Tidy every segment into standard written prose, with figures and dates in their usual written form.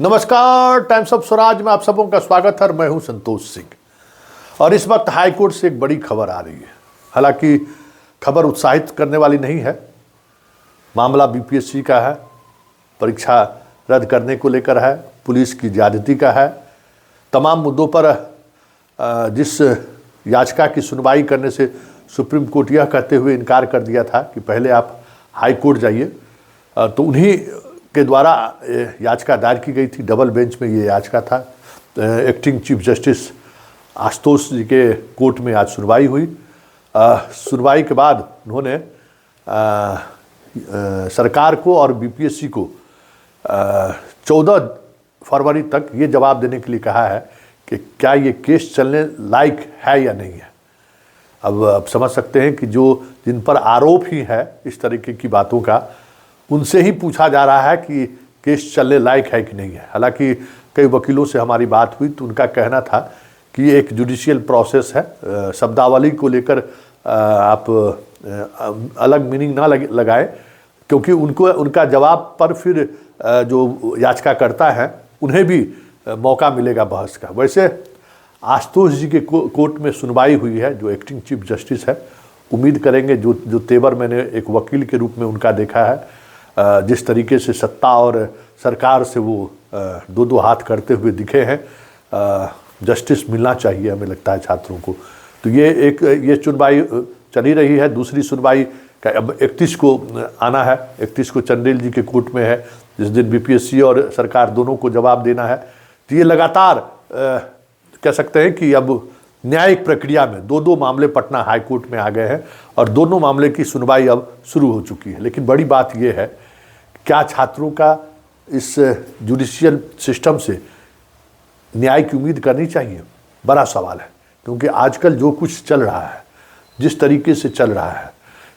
नमस्कार, times of Swaraj में आप सबों का स्वागत है। मैं हूं संतोष सिंह और इस वक्त हाईकोर्ट से एक बड़ी खबर आ रही है। हालांकि खबर उत्साहित करने वाली नहीं है। मामला बीपीएससी का है, परीक्षा रद्द करने को लेकर है, पुलिस की ज्यादती का है। तमाम मुद्दों पर जिस याचिका की सुनवाई करने से सुप्रीम कोर्ट यह कहते हुए इनकार कर दिया था कि पहले आप हाई कोर्ट जाइए, तो उन्हीं के द्वारा याचिका दायर की गई थी। डबल बेंच में ये याचिका था। एक्टिंग चीफ जस्टिस आशुतोष जी के कोर्ट में आज सुनवाई हुई। सुनवाई के बाद उन्होंने सरकार को और बीपीएससी को 14 फरवरी तक ये जवाब देने के लिए कहा है कि क्या ये केस चलने लायक है या नहीं है। अब समझ सकते हैं कि जिन पर आरोप ही है इस तरीके की बातों का, उनसे ही पूछा जा रहा है कि केस चलने लायक है कि नहीं है। हालांकि कई वकीलों से हमारी बात हुई तो उनका कहना था कि ये एक जुडिशियल प्रोसेस है। शब्दावली को लेकर आप अलग मीनिंग ना लगाएं, क्योंकि उनका जवाब पर फिर जो याचिकाकर्ता है उन्हें भी मौका मिलेगा बहस का। वैसे आशुतोष जी के कोर्ट में सुनवाई हुई है, जो एक्टिंग चीफ जस्टिस है। उम्मीद करेंगे जो तेवर मैंने एक वकील के रूप में उनका देखा है, जिस तरीके से सत्ता और सरकार से वो दो हाथ करते हुए दिखे हैं, जस्टिस मिलना चाहिए हमें लगता है छात्रों को। तो ये सुनवाई चली रही है। दूसरी सुनवाई का अब 31 को आना है। 31 को चंदेल जी के कोर्ट में है, जिस दिन बीपीएससी और सरकार दोनों को जवाब देना है। तो ये लगातार कह सकते हैं कि अब न्यायिक प्रक्रिया में दो मामले पटना हाई कोर्ट में आ गए हैं और दोनों मामले की सुनवाई अब शुरू हो चुकी है। लेकिन बड़ी बात यह है, क्या छात्रों का इस जुडिशियल सिस्टम से न्याय की उम्मीद करनी चाहिए? बड़ा सवाल है, क्योंकि आजकल जो कुछ चल रहा है, जिस तरीके से चल रहा है,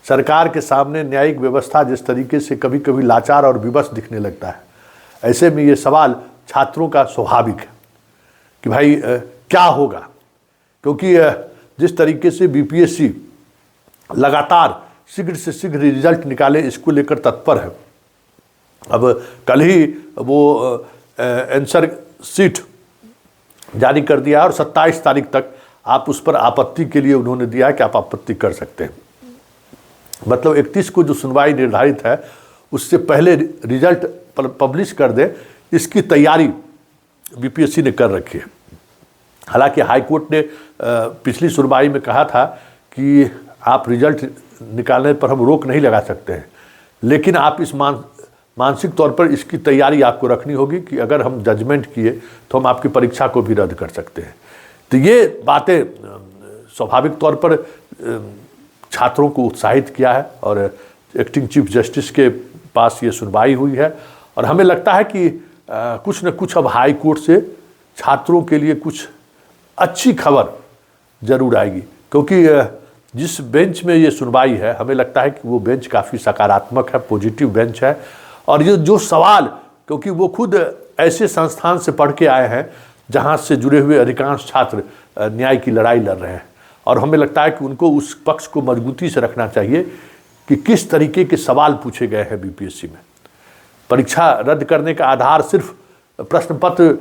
सरकार के सामने न्यायिक व्यवस्था जिस तरीके से कभी कभी लाचार और विवश दिखने लगता है, ऐसे में ये सवाल छात्रों का स्वाभाविक है कि भाई क्या होगा। क्योंकि जिस तरीके से बीपीएससी लगातार शीघ्र से शीघ्र रिजल्ट निकाले, इसको लेकर तत्पर है। अब कल ही वो आंसर शीट जारी कर दिया है और 27 तारीख तक आप उस पर आपत्ति के लिए उन्होंने दिया है कि आप आपत्ति कर सकते हैं। मतलब 31 को जो सुनवाई निर्धारित है उससे पहले रिजल्ट पब्लिश कर दे, इसकी तैयारी बीपीएससी ने कर रखी है। हालांकि हाईकोर्ट ने पिछली सुनवाई में कहा था कि आप रिजल्ट निकालने पर हम रोक नहीं लगा सकते हैं, लेकिन आप इस मानसिक तौर पर इसकी तैयारी आपको रखनी होगी कि अगर हम जजमेंट किए तो हम आपकी परीक्षा को भी रद्द कर सकते हैं। तो ये बातें स्वाभाविक तौर पर छात्रों को उत्साहित किया है और एक्टिंग चीफ जस्टिस के पास ये सुनवाई हुई है। और हमें लगता है कि कुछ न कुछ अब हाई कोर्ट से छात्रों के लिए कुछ अच्छी खबर जरूर आएगी, क्योंकि जिस बेंच में ये सुनवाई है हमें लगता है कि वो बेंच काफ़ी सकारात्मक है, पॉजिटिव बेंच है। और ये जो सवाल, क्योंकि वो खुद ऐसे संस्थान से पढ़ के आए हैं जहाँ से जुड़े हुए अधिकांश छात्र न्याय की लड़ाई लड़ रहे हैं, और हमें लगता है कि उनको उस पक्ष को मजबूती से रखना चाहिए कि किस तरीके के सवाल पूछे गए हैं बीपीएससी में। परीक्षा रद्द करने का आधार सिर्फ प्रश्न पत्र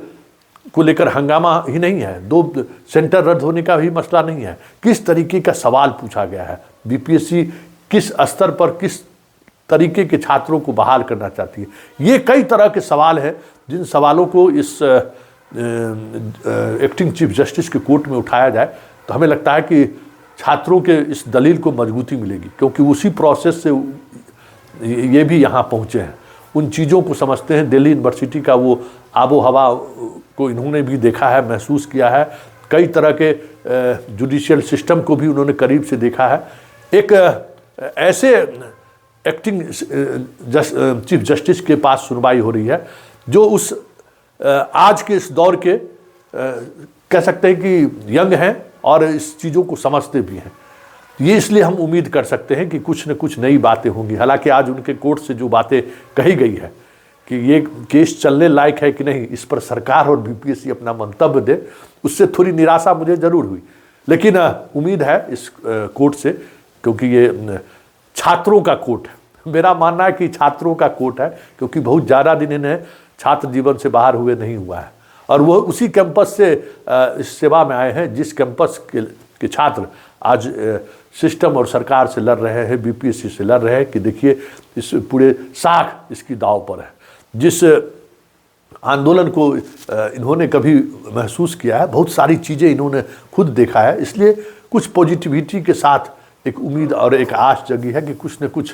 को लेकर हंगामा ही नहीं है, 2 सेंटर रद्द होने का भी मसला नहीं है। किस तरीके का सवाल पूछा गया है, बीपीएससी किस स्तर पर किस तरीके के छात्रों को बहाल करना चाहती है, ये कई तरह के सवाल हैं। जिन सवालों को इस एक्टिंग चीफ जस्टिस के कोर्ट में उठाया जाए तो हमें लगता है कि छात्रों के इस दलील को मजबूती मिलेगी, क्योंकि उसी प्रोसेस से ये भी यहाँ पहुँचे हैं, उन चीज़ों को समझते हैं। दिल्ली यूनिवर्सिटी का वो आबो हवा को इन्होंने भी देखा है, महसूस किया है। कई तरह के जुडिशियल सिस्टम को भी उन्होंने करीब से देखा है। एक ऐसे एक्टिंग चीफ जस्टिस के पास सुनवाई हो रही है जो उस आज के इस दौर के कह सकते हैं कि यंग हैं और इस चीज़ों को समझते भी हैं। ये इसलिए हम उम्मीद कर सकते हैं कि कुछ न कुछ नई बातें होंगी। हालांकि आज उनके कोर्ट से जो बातें कही गई है कि ये केस चलने लायक है कि नहीं, इस पर सरकार और बीपीएससी अपना मंतव्य दे, उससे थोड़ी निराशा मुझे ज़रूर हुई। लेकिन उम्मीद है इस कोर्ट से, क्योंकि ये छात्रों का कोर्ट है। मेरा मानना है कि छात्रों का कोर्ट है, क्योंकि बहुत ज़्यादा दिन इन्हें छात्र जीवन से बाहर हुए नहीं हुआ है, और वो उसी कैंपस से इस सेवा में आए हैं जिस कैंपस के छात्र आज सिस्टम और सरकार से लड़ रहे हैं, बीपीएससी से लड़ रहे हैं कि देखिए इस पूरे साख इसकी दाव पर है। जिस आंदोलन को इन्होंने कभी महसूस किया है, बहुत सारी चीज़ें इन्होंने खुद देखा है, इसलिए कुछ पॉजिटिविटी के साथ एक उम्मीद और एक आश जगी है कि कुछ न कुछ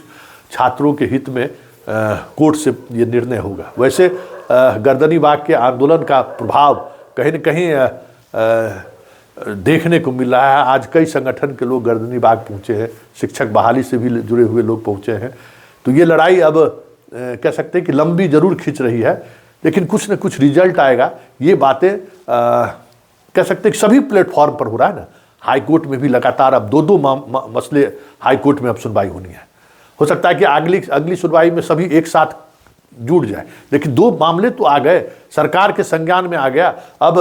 छात्रों के हित में कोर्ट से ये निर्णय होगा। वैसे गर्दनी बाग के आंदोलन का प्रभाव कहीं न कहीं देखने को मिल रहा है। आज कई संगठन के लोग गर्दनी बाग पहुँचे हैं, शिक्षक बहाली से भी जुड़े हुए लोग पहुँचे हैं। तो ये लड़ाई अब कह सकते हैं कि लंबी जरूर खिंच रही है, लेकिन कुछ न कुछ रिजल्ट आएगा। ये बातें कह सकते हैं कि सभी प्लेटफॉर्म पर हो रहा है ना। हाई कोर्ट में भी लगातार अब दो मसले हाई कोर्ट में अब सुनवाई होनी है। हो सकता है कि अगली सुनवाई में सभी एक साथ जुड़ जाए, लेकिन दो मामले तो आ गए, सरकार के संज्ञान में आ गया, अब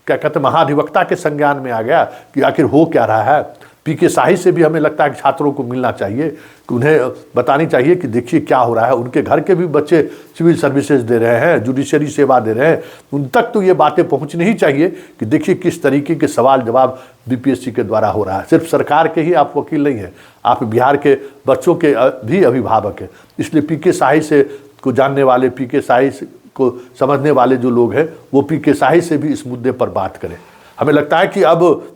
क्या कहते हैं महाधिवक्ता के संज्ञान में आ गया कि आखिर हो क्या रहा है। पीके शाही से भी हमें लगता है कि छात्रों को मिलना चाहिए, कि उन्हें बतानी चाहिए कि देखिए क्या हो रहा है। उनके घर के भी बच्चे सिविल सर्विसेज दे रहे हैं, जुडिशरी सेवा दे रहे हैं, उन तक तो ये बातें पहुंचनी ही चाहिए कि देखिए किस तरीके के सवाल जवाब बीपीएससी के द्वारा हो रहा है। सिर्फ सरकार के ही आप वकील नहीं हैं, आप बिहार के बच्चों के भी अभिभावक हैं। इसलिए पीके शाही से को जानने वाले, पीके शाही को समझने वाले जो लोग हैं, वो पीके शाही से भी इस मुद्दे पर बात करें। हमें लगता है कि अब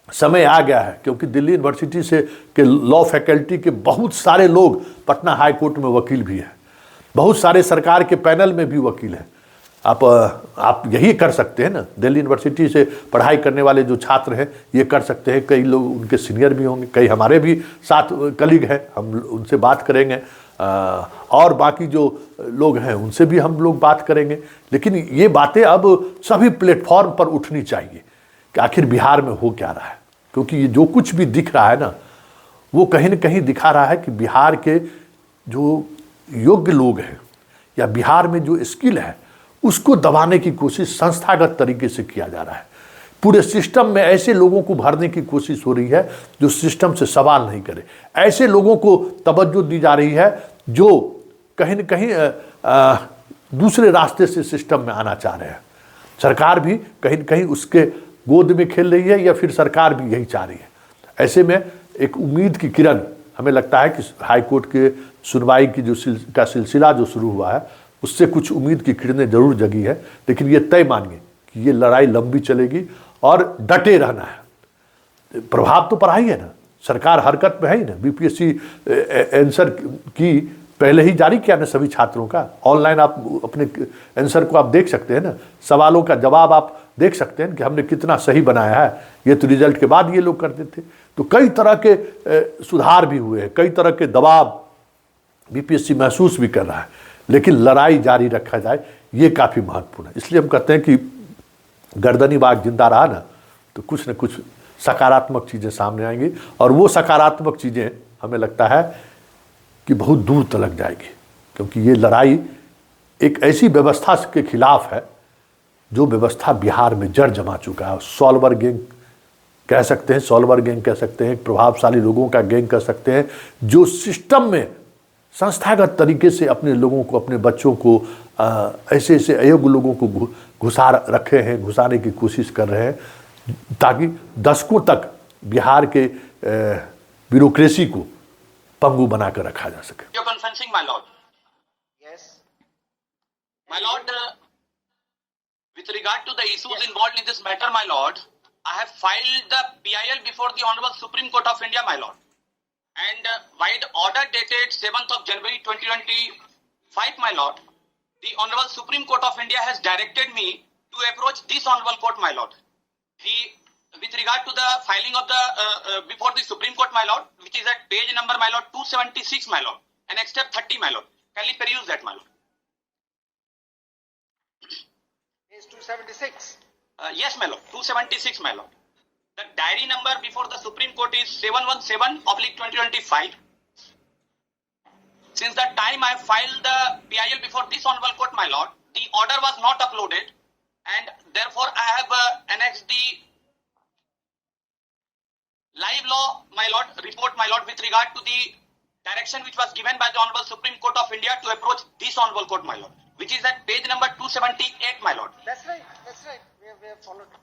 समय आ गया है, क्योंकि दिल्ली यूनिवर्सिटी से के लॉ फैकल्टी के बहुत सारे लोग पटना हाई कोर्ट में वकील भी हैं, बहुत सारे सरकार के पैनल में भी वकील हैं। आप यही कर सकते हैं ना, दिल्ली यूनिवर्सिटी से पढ़ाई करने वाले जो छात्र हैं ये कर सकते हैं। कई लोग उनके सीनियर भी होंगे, कई हमारे भी साथ कलीग हैं, हम उनसे बात करेंगे, और बाकी जो लोग हैं उनसे भी हम लोग बात करेंगे। लेकिन ये बातें अब सभी प्लेटफॉर्म पर उठनी चाहिए कि आखिर बिहार में हो क्या रहा है, क्योंकि ये जो कुछ भी दिख रहा है ना, वो कहीं न कहीं दिखा रहा है कि बिहार के जो योग्य लोग हैं या बिहार में जो स्किल है उसको दबाने की कोशिश संस्थागत तरीके से किया जा रहा है। पूरे सिस्टम में ऐसे लोगों को भरने की कोशिश हो रही है जो सिस्टम से सवाल नहीं करे, ऐसे लोगों को तवज्जो दी जा रही है जो कहीं न कहीं दूसरे रास्ते से सिस्टम में आना चाह रहे हैं। सरकार भी कहीं न कहीं उसके गोद में खेल रही है, या फिर सरकार भी यही चाह रही है। ऐसे में एक उम्मीद की किरण हमें लगता है कि हाई कोर्ट के सुनवाई की जो सिलसिला जो शुरू हुआ है उससे कुछ उम्मीद की किरणें जरूर जगी है। लेकिन ये तय मानिए कि ये लड़ाई लंबी चलेगी और डटे रहना है। प्रभाव तो पढ़ाई है ना, सरकार हरकत में है ही ना। बीपीएससी आंसर की पहले ही जारी किया ना सभी छात्रों का, ऑनलाइन आप अपने आंसर को आप देख सकते हैं ना, सवालों का जवाब आप देख सकते हैं कि हमने कितना सही बनाया है। ये तो रिजल्ट के बाद ये लोग करते थे। तो कई तरह के सुधार भी हुए हैं, कई तरह के दबाव बीपीएससी महसूस भी कर रहा है, लेकिन लड़ाई जारी रखा जाए ये काफ़ी महत्वपूर्ण है। इसलिए हम कहते हैं कि गर्दनी बाग जिंदा रहा ना तो कुछ न कुछ सकारात्मक चीज़ें सामने आएंगी, और वो सकारात्मक चीज़ें हमें लगता है कि बहुत दूर तक जाएगी, क्योंकि ये लड़ाई एक ऐसी व्यवस्था के खिलाफ है जो व्यवस्था बिहार में जड़ जमा चुका है। सॉल्वर गैंग कह सकते हैं, सॉल्वर गैंग कह सकते हैं, प्रभावशाली लोगों का गैंग कह सकते हैं, जो सिस्टम में संस्थागत तरीके से अपने लोगों को, अपने बच्चों को, ऐसे ऐसे अयोग्य लोगों को घुसा रखे हैं, घुसाने की कोशिश कर रहे हैं, ताकि दशकों तक बिहार के ब्यूरोक्रेसी को पंगु बनाकर रखा जा सके। You're confessing, my lord. Yes. My lord, with regard to the issues involved in this matter, my lord, I have filed the PIL before the Honorable Supreme Court of India, my lord. And by the order dated 7th of January 2025, my lord, the Honorable Supreme Court of India has directed me to approach this Honorable Court, my lord. With regard to the filing of the before the Supreme Court, my lord, which is at page number, my lord, 276, my lord, and next step 30, my lord. Kindly peruse that, my lord. Page 276. Yes, my lord, 276, my lord. The diary number before the Supreme Court is 717/2025. Since the time I filed the PIL before this Honorable Court, my lord, the order was not uploaded, and therefore I have annexed the live law, my lord, report, my lord, with regard to the direction which was given by the Honorable Supreme Court of India to approach this Honorable Court, my lord, which is at page number 278, my lord. That's right. That's right. We have followed it.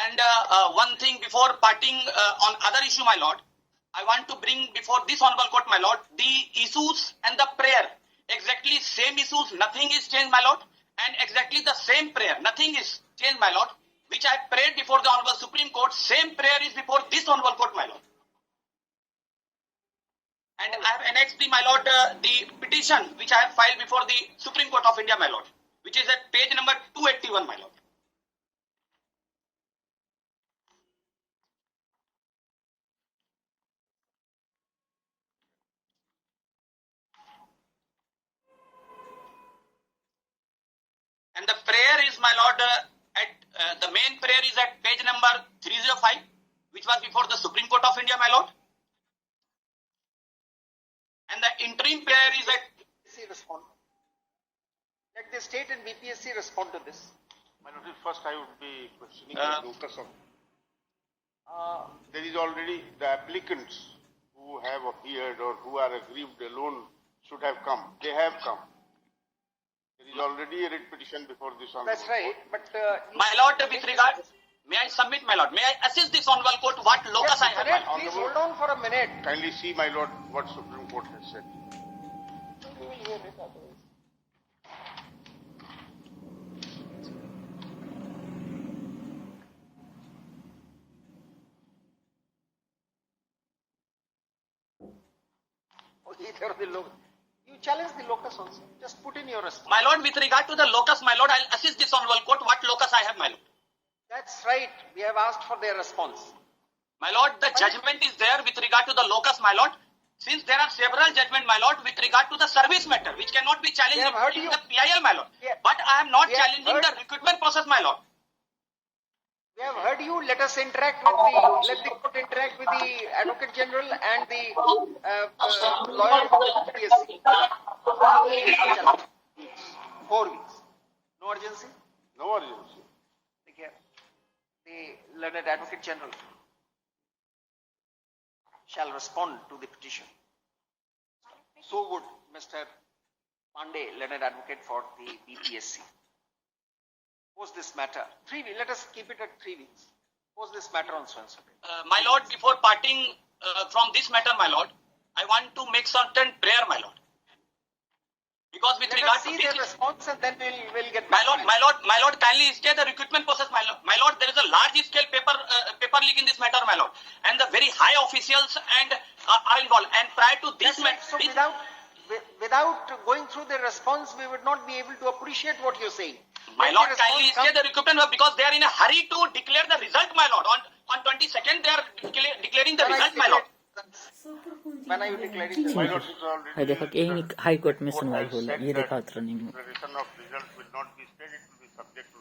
And one thing before parting on other issue, my lord, I want to bring before this Honorable Court, my lord, the issues and the prayer. Exactly same issues, nothing is changed, my lord, and exactly the same prayer, nothing is changed, my lord, which I prayed before the Honorable Supreme Court, same prayer is before this Honorable Court, my lord. And I have annexed the, my lord, the petition which I have filed before the Supreme Court of India, my lord, which is at page number 281, my lord. And the prayer is, my lord, the main prayer is at page number 305, which was before the Supreme Court of India, my lord. And the interim prayer is at... BPSC respond. Let the state and BPSC respond to this. My lord, first I would be questioning the locus of. There is already the applicants who have appeared or who are aggrieved alone should have come. They have come. There is already a writ petition before this honorable That's right. court. But My lord, with regard... May I submit, my lord? May I assist this honorable court what locus I have, my lord? please hold on for a minute. Kindly see, my lord, what Supreme Court has said. We will hear it otherwise. Either the locus. You challenge the locus also. Just put in your response. My lord, with regard to the locus, my lord, I'll assist this honorable court what locus I have, my lord. That's right. We have asked for their response. My lord, the judgment is there with regard to the locus, my lord. Since there are several judgments, my lord, with regard to the service matter, which cannot be challenged We have heard in you. the PIL, my lord. Yeah. But I am not We have challenging heard- the recruitment process, my lord. We have heard you. Let us interact with the, let the court interact with the Advocate General and the lawyer of the PSC. 4 weeks. No urgency? No urgency. Look here. The learned Advocate General shall respond to the petition. So would Mr. Pandey, learned advocate for the BPSC. Post this matter. 3 weeks. Let us keep it at 3 weeks. Post this matter on so and so day. My lord, before parting from this matter, my lord, I want to make certain prayer, my lord. Because with Let regard us to see this, their response and then we'll get my back lord, to you. my lord, kindly stay the recruitment process, my lord. My lord, there is a large scale paper leak in this matter, my lord, and the very high officials and are involved. And prior to this That's right. So matter, without going through the response, we would not be able to appreciate what you're saying. my Let the lord, response kindly come. stay the recruitment because they are in a hurry to declare the result, my lord. On 22nd, they are declaring the When result, I my lord. When are you declaring the My result? lord, it is already. है देखो कि यही high court में Court सुनवाई has हो said ये that देखा उतर नहीं declaration of result will not be stayed. It will be subject to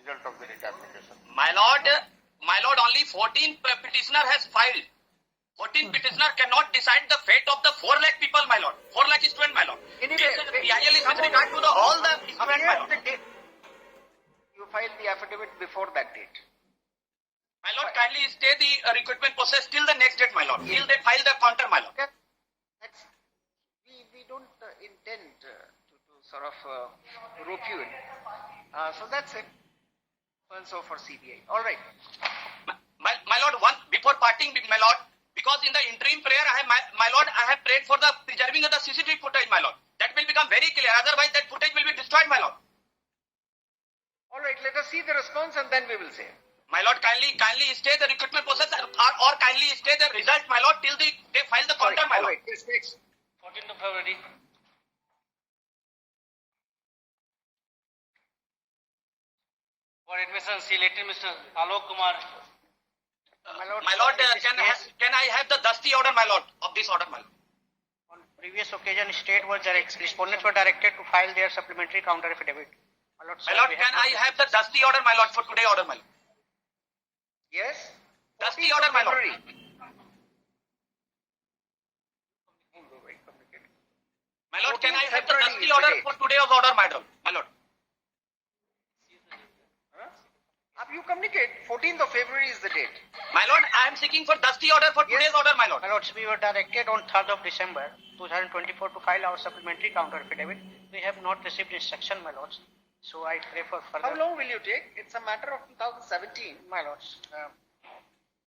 result of the writ application. My lord, only 14 petitioner has filed. 14 petitioner cannot decide the fate of the 4 lakh people, my lord. 4 lakh student, my lord. Anyway, Yes, the PIL is with regard to all the student, my Appear lord. the date. You filed the affidavit before that date. My lord, kindly stay the recruitment process till the next date, my lord. Till they file the counter, my lord. Okay? We don't intend to sort of rope you in. So that's it. So and so for CBI. All right. My lord, before parting, my lord, because in the interim prayer, my lord, I have prayed for the preserving of the CCTV footage, my lord. That will become very clear. Otherwise, that footage will be destroyed, my lord. All right. Let us see the response and then we will say. My lord, kindly stay the recruitment process or kindly stay the result, my lord, till they file the counter, my All lord. right. Yes, next. 14th of February. For admission, selected Mr. Alok Kumar. My lord, can I have the dusty order, my lord, of this order, my lord? On previous occasion, state was respondents were directed to file their supplementary counter affidavit. My lord, can I have the dusty order, my lord, for today order, my lord? Yes. Dusty 14th order, of my lord. February. My lord, can I have the February dusty is the order date. for today's order, my lord? My lord. आप you communicate. 14th of February is the date. My lord, I am seeking for dusty order for Yes. today's order, my lord. My lords, we were directed on 3rd of December 2024 to file our supplementary counter affidavit. We have not received instruction, my lords. So I pray for further. How long will you take? It's a matter of 2017. My lords,